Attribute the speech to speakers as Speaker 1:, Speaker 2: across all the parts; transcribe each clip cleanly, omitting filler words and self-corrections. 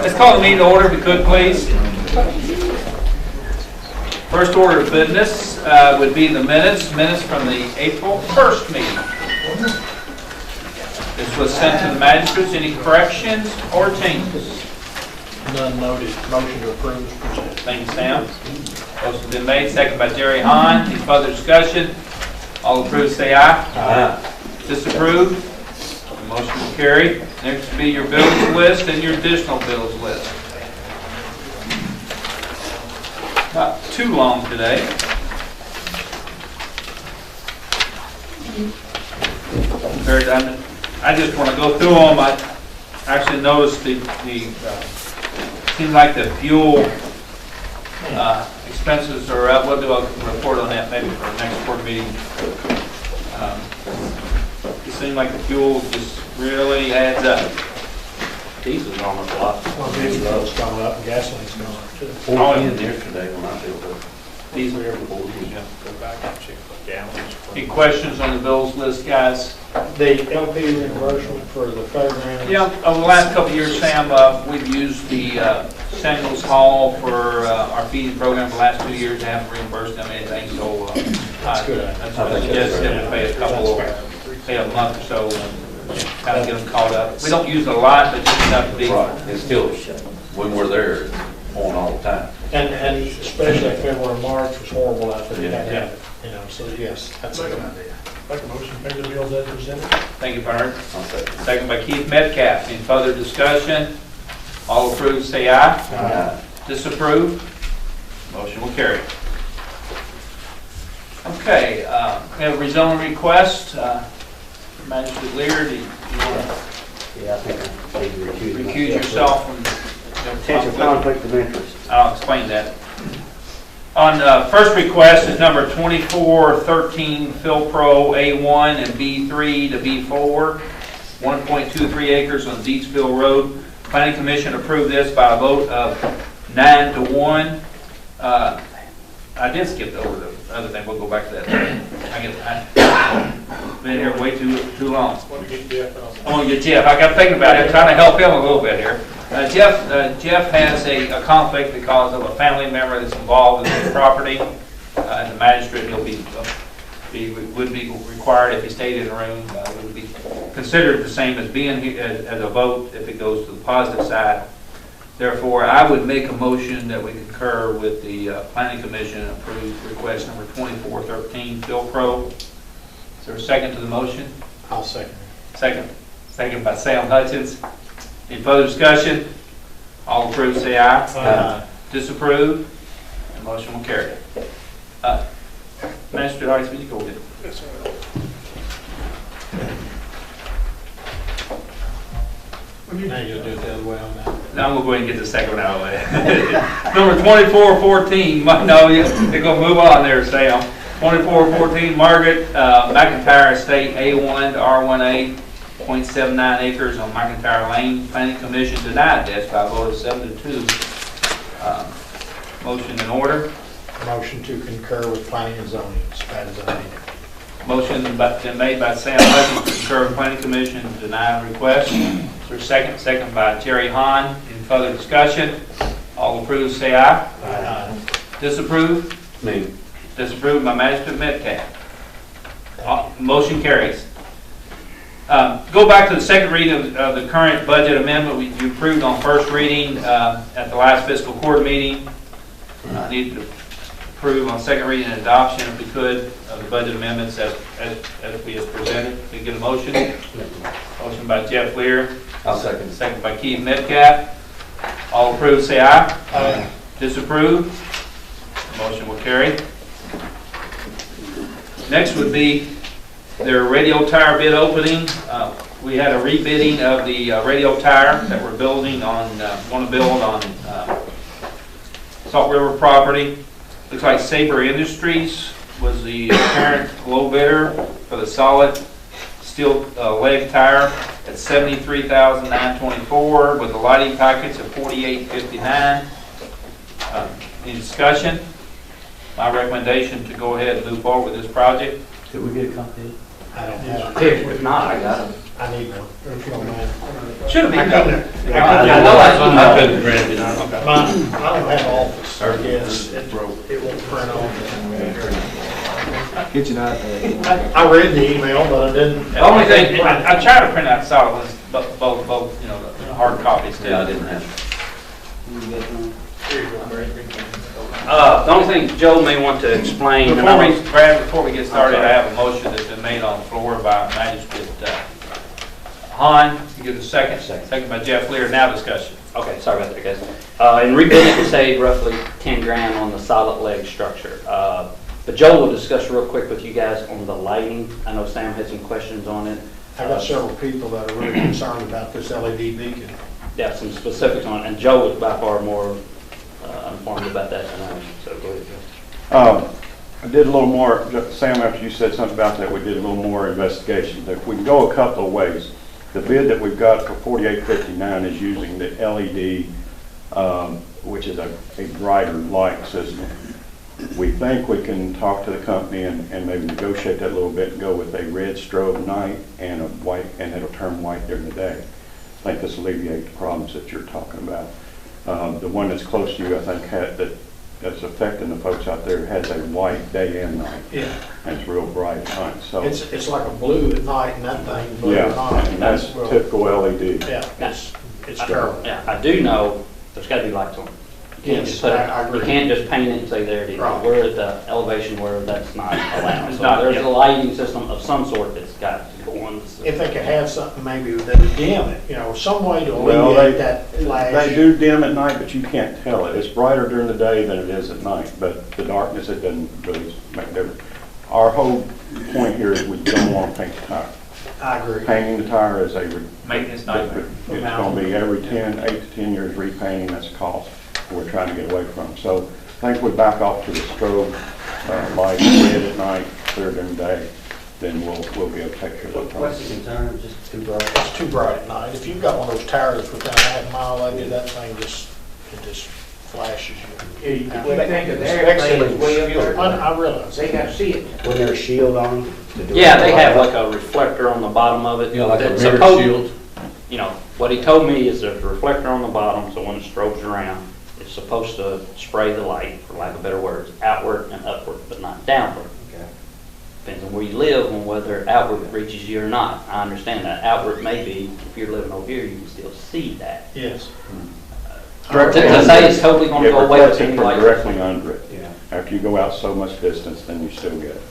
Speaker 1: Let's call the meeting to order, if we could, please. First order of business would be the minutes from the April 1st meeting. This was sent to the magistrates. Any corrections or changes?
Speaker 2: None noted. Motion to approve is presented.
Speaker 1: Thank you, Sam. Motion's been made, second by Jerry Hahn. Any further discussion? All approved, say aye.
Speaker 2: Aye.
Speaker 1: Disapproved? The motion will carry. Next will be your bills list and your additional bills list. Not too long today. I just want to go through them. I actually noticed seems like the fuel expenses are up. We'll do a report on that maybe for the next board meeting. It seems like the fuel just really adds up.
Speaker 3: Diesel's gone up a lot.
Speaker 2: Well, diesel's gone up, and gasoline's gone up too.
Speaker 3: 14 yesterday when I filled up.
Speaker 1: Diesel.
Speaker 2: Yeah. Go back and check the gallons.
Speaker 1: Any questions on the bills list, guys?
Speaker 2: The LP reimbursement for the fairgrounds.
Speaker 1: Yeah, over the last couple of years, Sam, we've used the Samuels Hall for our feeding program for the last 2 years. They haven't reimbursed them anything, so
Speaker 2: That's good.
Speaker 1: that's what I suggest that we pay a month or so, kind of get them caught up. We don't use a lot, but just enough to be.
Speaker 3: Right, it's still, when we're there, it's on all the time.
Speaker 2: And especially February, March was horrible out there.
Speaker 1: Yeah.
Speaker 2: You know, so yes, that's a good idea. Make a motion to pay the bills as presented.
Speaker 1: Thank you, Bernard.
Speaker 3: I'll say.
Speaker 1: Second by Keith Metcalf. Any further discussion? All approved, say aye.
Speaker 3: Aye.
Speaker 1: Disapprove? Motion will carry. Okay, we have a rezoning request. Magistrate Lear, do you want to
Speaker 4: Yeah, I think I need to
Speaker 1: recuse yourself from
Speaker 4: Potential conflict of interest.
Speaker 1: I'll explain that. On first request is number 2413 Philpro A1 and B3 to B4, 1.23 acres on Deetsville Road. Planning Commission approved this by a vote of 9-1. I did skip over the other thing. We'll go back to that. I've been here way too long. I want to get Jeff. I got thinking about it, trying to help him a little bit here. Jeff has a conflict because of a family member that's involved in this property. And the magistrate, would be required if he stayed in the room. It would be considered the same as being here as a vote if it goes to the positive side. Therefore, I would make a motion that we concur with the Planning Commission and approve request number 2413 Philpro. Is there a second to the motion?
Speaker 2: I'll second it.
Speaker 1: Second by Sam Hutchins. Any further discussion? All approved, say aye.
Speaker 2: Aye.
Speaker 1: Disapprove? The motion will carry. Magistrate Harris, will you go ahead?
Speaker 2: Yes, sir. Now you'll do it the other way on that.
Speaker 1: Now I'm going to go ahead and get the second one out of the way. Number 2414, no, they're going to move on there, Sam. 2414 Margaret McIntyre Estate A1 to R1A, 0.79 acres on McIntyre Lane. Planning Commission denied this by a vote of 7-2. Motion in order.
Speaker 2: Motion to concur with planning and zoning, as bad as I need it.
Speaker 1: Motion been made by Sam Hutchins to concur with Planning Commission to deny request. Is there a second? Second by Jerry Hahn. Any further discussion? All approved, say aye.
Speaker 2: Aye.
Speaker 1: Disapprove?
Speaker 3: Me.
Speaker 1: Disapproved by Magistrate Metcalf. Motion carries. Go back to the second reading of the current budget amendment you approved on first reading at the last fiscal court meeting. I need to approve on second reading and adoption, if we could, of the budget amendments as we have presented. Can we get a motion? Motion by Jeff Lear.
Speaker 3: I'll second.
Speaker 1: Second by Keith Metcalf. All approved, say aye.
Speaker 2: Aye.
Speaker 1: Disapprove? Motion will carry. Next would be their radio tower bid opening. We had a rebidding of the radio tower that we're building on, want to build on Salt River property. Looks like Sabre Industries was the apparent low bidder for the solid steel leg tire at $73,924 with a lighting package of $48.59. Any discussion? My recommendation to go ahead and move forward with this project.
Speaker 4: Did we get a copy?
Speaker 2: I don't have.
Speaker 4: If not, I got it.
Speaker 2: I need one, if you don't mind.
Speaker 1: Should have been.
Speaker 2: I couldn't.
Speaker 1: I know I-
Speaker 3: I couldn't grant it.
Speaker 2: I don't have office, I guess. It won't print on.
Speaker 5: Get you out there.
Speaker 2: I read the email, but I didn't.
Speaker 1: The only thing, I try to print out solid ones, both, you know, the hard copies too.
Speaker 3: Yeah, I didn't have.
Speaker 6: The only thing Joe may want to explain, and
Speaker 1: Before we get started, I have a motion that's been made on the floor by Magistrate Hahn. You get a second. Second by Jeff Lear. Now discussion.
Speaker 6: okay, sorry about that, guys. In rebuilding, we saved roughly 10 grand on the solid leg structure. But Joe will discuss real quick with you guys on the lighting. I know Sam had some questions on it.
Speaker 2: I got several people that are really concerned about this LED beacon.
Speaker 6: Yeah, some specifics on it, and Joe was by far more informed about that than I was, so go ahead, Joe.
Speaker 7: I did a little more, Sam, after you said something about that, we did a little more investigation. We can go a couple of ways. The bid that we've got for 4859 is using the LED, which is a brighter light system. We think we can talk to the company and maybe negotiate that a little bit and go with a red strobe night and a white, and it'll turn white during the day. I think this alleviates the problems that you're talking about. The one that's close to you, I think, that's affecting the folks out there, has a white day and night.
Speaker 2: Yeah.
Speaker 7: And it's real bright at night, so.
Speaker 2: It's like a blue at night and that thing, blue at
Speaker 7: Yeah,
Speaker 2: night.
Speaker 7: and that's typical LED.
Speaker 2: Yeah, it's terrible.
Speaker 6: Yeah, I do know there's got to be lights on it. You can't
Speaker 2: Yes,
Speaker 6: just put it,
Speaker 2: I agree.
Speaker 6: you can't just paint it and say there it is.
Speaker 2: Right.
Speaker 6: We're at the elevation where that's not allowed.
Speaker 1: It's
Speaker 6: So
Speaker 1: not,
Speaker 6: there's
Speaker 1: yeah.
Speaker 6: a lighting system of some sort that's got to go on.
Speaker 2: If they could have something maybe that would dim it, you know, some way to
Speaker 7: Well,
Speaker 2: alleviate that flash.
Speaker 7: They do dim at night, but you can't tell it. It's brighter during the day than it is at night, but the darkness, it doesn't really make a difference. Our whole point here is we don't want to paint the tire.
Speaker 2: I agree.
Speaker 7: Painting the tire is
Speaker 1: Maintenance nightmare.
Speaker 7: It's going to be every 8 to 10 years repainting, that's a cost we're trying to get away from. So I think we back off to the strobe light, red at night, clear during the day, then we'll be able to take care of that
Speaker 4: What's the
Speaker 7: problem.
Speaker 4: concern, just too bright?
Speaker 2: It's too bright at night. If you've got one of those tires within a half mile of you, that thing just flashes you.
Speaker 8: You think of everything is way up there.
Speaker 2: I realize.
Speaker 8: They got to see it.
Speaker 4: When there's a shield on them?
Speaker 6: Yeah, they have like a reflector on the bottom of it.
Speaker 3: Yeah, like a
Speaker 6: that's
Speaker 3: mirror
Speaker 6: supposed-
Speaker 3: shield.
Speaker 6: You know, what he told me is there's a reflector on the bottom, so when it strobes around, it's supposed to spray the light, for lack of better words, outward and upward, but not downward.
Speaker 4: Okay.
Speaker 6: Depends on where you live and whether outward reaches you or not. I understand that. Outward may be, if you're living over here, you can still see that.
Speaker 2: Yes.
Speaker 6: To say it's totally going to
Speaker 7: It
Speaker 6: go away with
Speaker 7: reflects it
Speaker 6: any
Speaker 7: from
Speaker 6: light.
Speaker 7: directly under it.
Speaker 4: Yeah.
Speaker 7: After you go out so much distance, then you still get it.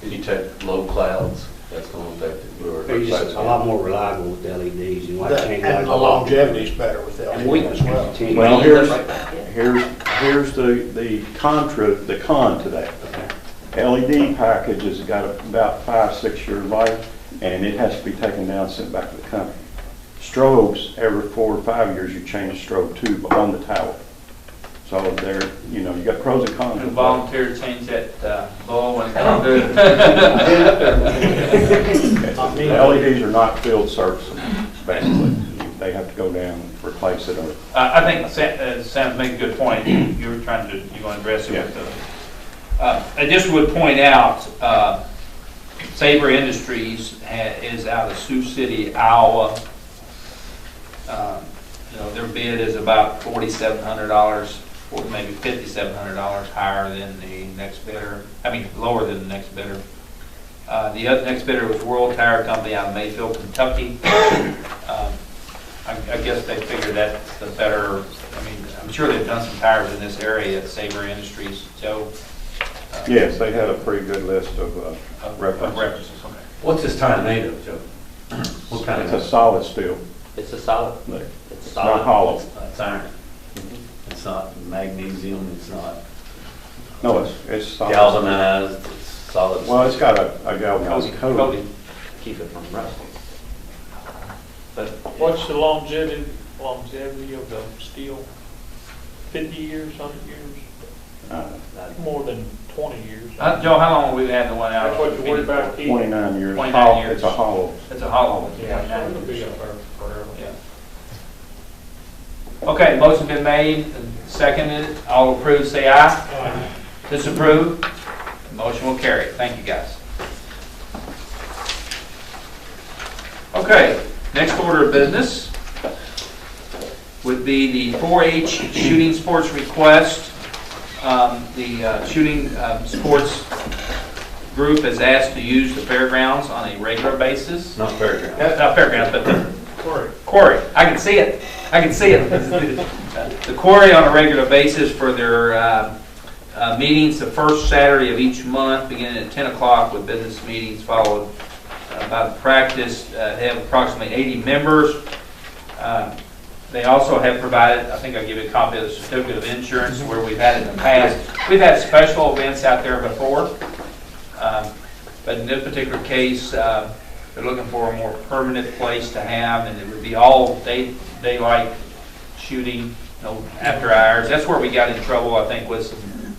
Speaker 3: If you take low clouds, that's going to affect it.
Speaker 4: They're just a lot more reliable with LEDs. You like to change
Speaker 2: And the longevity's better with
Speaker 6: And we-
Speaker 2: LED as well.
Speaker 7: Well, here's
Speaker 6: Yeah.
Speaker 7: the con to that. LED package has got about 5-6 year life, and it has to be taken down and sent back to the company. Strobes, every 4 or 5 years, you change the strobe tube on the tower. So there, you know, you got pros and cons.
Speaker 1: Who
Speaker 7: with both.
Speaker 1: volunteered to change that bulb when it comes to
Speaker 2: Not me.
Speaker 7: The LEDs are not field serviceable, basically. They have to go down and replace it. Or
Speaker 1: I think Sam's making a good point. You were trying to, you want to address it with the, I just would point out, Sabre Industries is out of Sioux City, Iowa. You know, their bid is about $4,700, or maybe $5,700 higher than the next bidder. I mean, lower than the next bidder. The next bidder was World Tire Company out of Mayfield, Kentucky. I guess they figured that's the better, I mean, I'm sure they've done some tires in this area at Sabre Industries, Joe.
Speaker 7: yes, they had a pretty good list of references.
Speaker 1: References, okay.
Speaker 3: What's this tire made of, Joe? What kind
Speaker 7: It's
Speaker 3: of?
Speaker 7: a solid steel.
Speaker 6: It's a solid.
Speaker 7: Look,
Speaker 6: It's
Speaker 7: It's not
Speaker 6: solid.
Speaker 7: hollow.
Speaker 3: It's iron. It's not magnesium, it's not
Speaker 7: No, it's solid.
Speaker 3: galvanized, it's solid.
Speaker 7: Well, it's got a galvanized coating.
Speaker 1: Coating.
Speaker 6: Keep it from rusting. But
Speaker 9: What's the longevity of the steel? 50 years, 100 years, more than 20 years?
Speaker 1: Joe, how long have we had the one out?
Speaker 9: That's what you're worried about, Keith?
Speaker 7: 29 years.
Speaker 1: 29 years.
Speaker 7: It's a hollow.
Speaker 1: It's a hollow one.
Speaker 9: Yeah,
Speaker 1: 29
Speaker 9: it'll be
Speaker 1: years.
Speaker 9: up there forever.
Speaker 1: Yeah. Okay, motion been made and seconded. All approved, say aye. Disapprove? Motion will carry. Thank you, guys. Okay. Okay, next order of business would be the 4-H shooting sports request. The shooting sports group has asked to use the fairgrounds on a regular basis.
Speaker 3: Not fairground.
Speaker 1: Not fairgrounds, but the quarry. I can see it. I can see it. The quarry on a regular basis for their meetings the first Saturday of each month, beginning at 10 o'clock with business meetings followed by the practice. They have approximately 80 members. They also have provided, I think I'll give you a copy of the certificate of insurance where we've had it in the past. We've had special events out there before, but in this particular case, they're looking for a more permanent place to have, and it would be all daylight shooting, no after hours. That's where we got in trouble, I think, with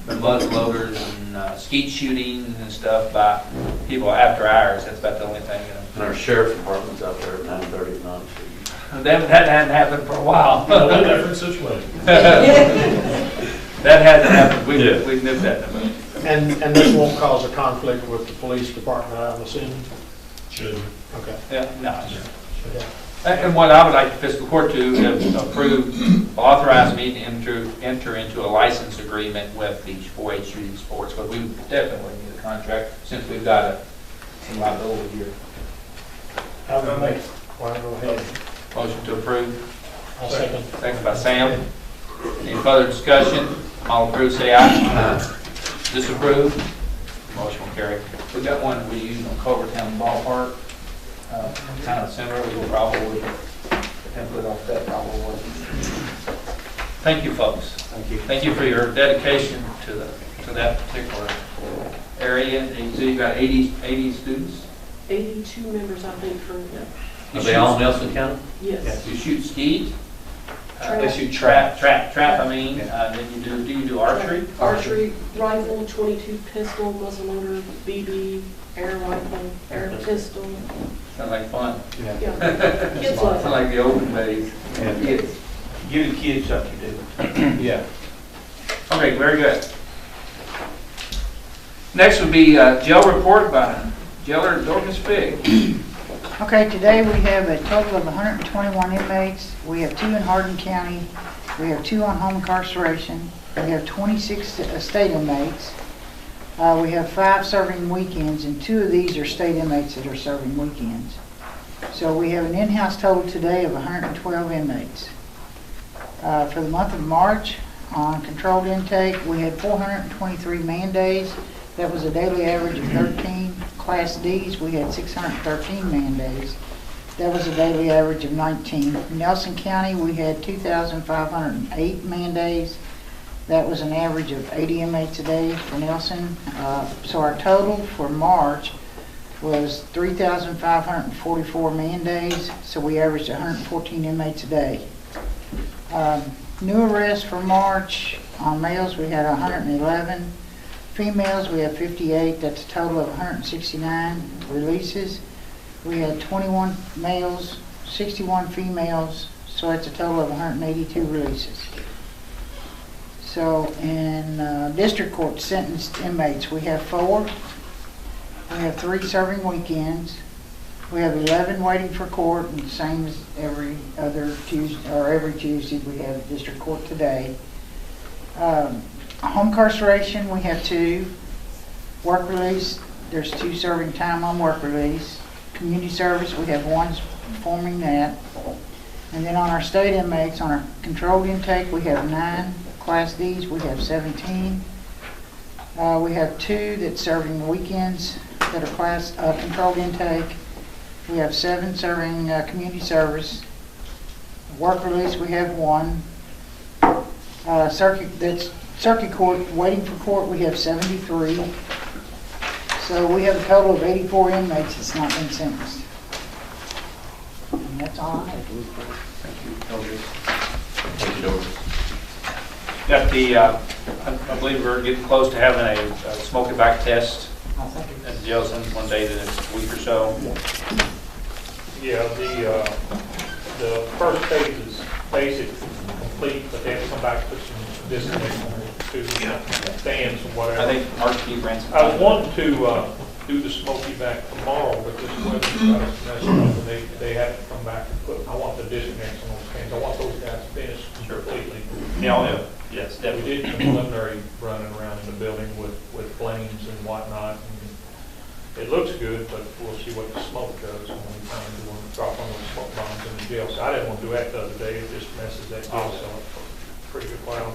Speaker 1: the muzzleloaders and skeet shooting and stuff by people after hours. That's about the only thing.
Speaker 3: And our sheriff's department's out there at 9:30 at night.
Speaker 1: That hadn't happened for a while.
Speaker 2: A different situation.
Speaker 1: That hasn't happened. We've nipped that.
Speaker 2: And this won't cause a conflict with the police department, I'm assuming? Shouldn't. Okay.
Speaker 1: Yeah, no.
Speaker 2: Yeah.
Speaker 1: And what I would like the fiscal court to approve, authorize me to enter into a license agreement with the 4-H shooting sports, but we definitely need a contract since we've got some liability here.
Speaker 2: I'll go ahead.
Speaker 1: Motion to approve.
Speaker 2: I'll second.
Speaker 1: Second by Sam. Any further discussion? All approve, say aye. Disapprove? Motion will carry. We got one we use on Culvertown Ballpark. Kind of similar. We will probably template off that probably. Thank you, folks. Thank you. Thank you for your dedication to that particular area. You see you got 80 students?
Speaker 5: 82 members, I think, for,
Speaker 3: Are they all in Nelson County?
Speaker 5: yes.
Speaker 1: You shoot skeet?
Speaker 5: Trap.
Speaker 1: They shoot trap, I mean. Then do you do archery?
Speaker 5: Archery, rifle, 22 pistol, muzzleloader, BB, air rifle, air pistol.
Speaker 1: Sounds like fun.
Speaker 5: Yeah. Kids love
Speaker 1: Sounds
Speaker 5: it.
Speaker 1: like the olden days.
Speaker 8: Kids. You the kids something to do.
Speaker 1: Yeah. Okay, very good. Next would be jail report by Jailer Dorcas Figg.
Speaker 10: Okay, today we have a total of 121 inmates. We have 2 in Hardin County. We have 2 on home incarceration. We have 26 state inmates. We have 5 serving weekends, and 2 of these are state inmates that are serving weekends. So we have an in-house total today of 112 inmates. For the month of March, on controlled intake, we had 423 man days. That was a daily average of 13. Class Ds, we had 613 man days. That was a daily average of 19. In Nelson County, we had 2,508 man days. That was an average of 80 inmates a day for Nelson. So our total for March was 3,544 man days. So we averaged 114 inmates a day. New arrests for March, on males we had 111. Females, we have 58. That's a total of 169 releases. We had 21 males, 61 females, so that's a total of 182 releases. So in district court sentenced inmates, we have 4. We have 3 serving weekends. We have 11 waiting for court, and the same as every other Tuesday, or every Tuesday we have district court today. Home incarceration, we have 2. Work release, there's 2 serving time on work release. Community service, we have 1 performing that. And then on our state inmates, on our controlled intake, we have 9. Class Ds, we have 17. We have 2 that's serving weekends that are controlled intake. We have 7 serving community service. Work release, we have 1. Circuit court, waiting for court, we have 73. So we have a total of 84 inmates that's not been sentenced. And that's all I have to report.
Speaker 3: Thank you, Doris.
Speaker 1: Got the, I believe we're getting close to having a smoke tobacco test at the jail since one day the next week or so.
Speaker 9: Yeah, the first phase is basically complete, but they have to come back with some additional to stands and whatever.
Speaker 1: I think Mark Keith ran some.
Speaker 9: I was wanting to do the smoky back tomorrow, but this weather's got us messed up, and they haven't come back and put, I want the disconnects on those cans, I want those guys finished completely.
Speaker 1: Yeah, yes,
Speaker 9: We
Speaker 1: definitely.
Speaker 9: did some preliminary running around in the building with flames and whatnot. And it looks good, but we'll see what the smoke does when we finally do drop one of those smoke bombs in the jail. So I didn't want to do that the other day, it just messes that jail cell up. Pretty good cloud.